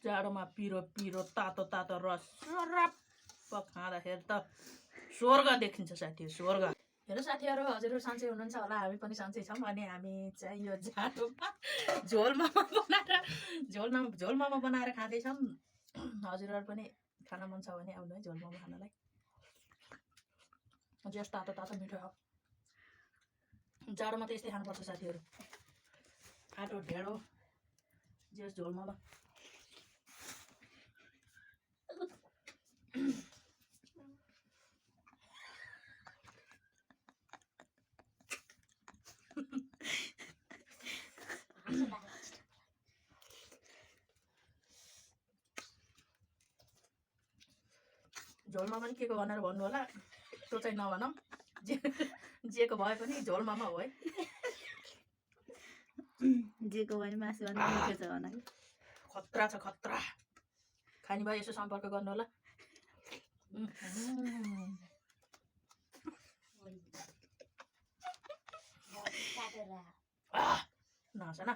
जाडोमा पिरो पिरो तातो तातो रस रप्प खाँदाखेरि त स्वर्ग देखिन्छ साथीहरू, स्वर्ग। हेर साथीहरू, हजुरहरू सन्चै हुनुहुन्छ होला, हामी पनि सन्चै छौँ। अनि हामी चाहिँ यो जाडोमा झोल मोमो बनाएर खाँदैछौँ। हजुरहरू पनि खान मन छ भने आउनु है झोल मोमो खानलाई। जस तातो तातो मिठो हो। जाडोमा त यस्तै खानुपर्छ साथीहरू, आटो ढेँडो जस झोल मोमो। झोलमा पनि के को भनेर भन्नु होला, त्यो चाहिँ नभनौँ। जेको भए पनि झोलमा हो है। जेको भने मासु भन्दा मिठो छ भन। खतरा छ खतरा। खाने भए यसो सम्पर्क गर्नु होला। नहाँस न,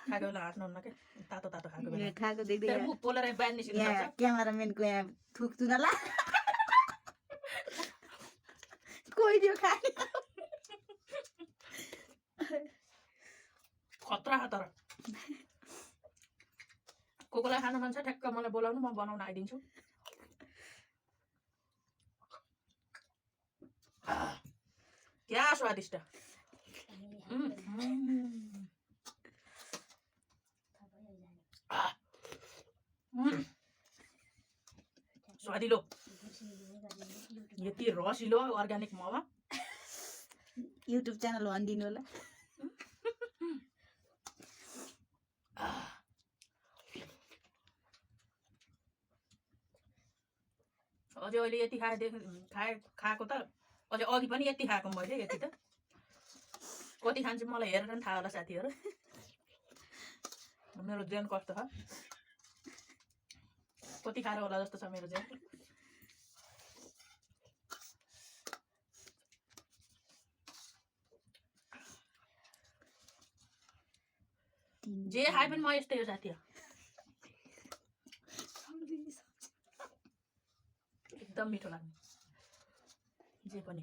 खाएको बेला हाँस्नु हुन्न क्या, तातो तातो खाएको बेला। खाएको देख्दै तेरो मुख पोलेर बाहिर निस्किनु सक्छ। क्यामेराम्यानको यहाँ थुक्छु न ल। कोही दियो खाने खतरा खतरा। कोलाई खानु मन छ ठ्याक्क मलाई बोलाउनु, म बनाउन आइदिन्छु। क्या स्वादिष्ट। स्वादिलो, यति रसिलो अर्ग्यानिक मोमो। युट्युब च्यानल भनिदिनु होला। अझै अहिले यति खाएको त अझै अघि पनि यति खाएको मैले। यति त कति खान्छु मलाई हेरेर पनि थाहा होला साथीहरू, मेरो जेन कस्तो छ, कति खाएर होला जस्तो छ मेरो जेन। जे खाए पनि म यस्तै हो साथी, एकदम मिठो लाग्ने जे पनि।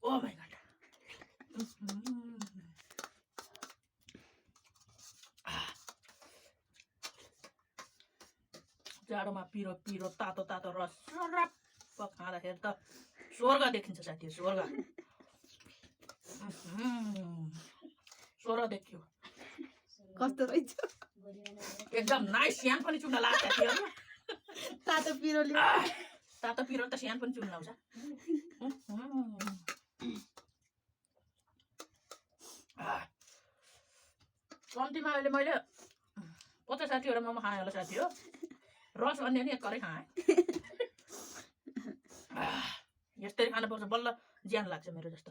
Oh my God. जाडोमा पिरो पिरो तातो तातो रस रप्प खाँदाखेरि त स्वर्ग देखिन्छ साथीहरू, स्वर्ग। स्वर्ग देखियो। कस्तो रहेछ एकदम नाइस। स्यान पनि चुन्न लाग्छ साथीहरू। तातो पिरोले, तातो पिरो त स्यान पनि चुन्न लाउँछ। कम्तीमा अहिले मैले 50-60 मोमो खाएँ होला साथी हो। रस अन्य नि एकरै खाएँ। यस्तै खानुपर्छ, बल्ल ज्यान लाग्छ मेरो जस्तो।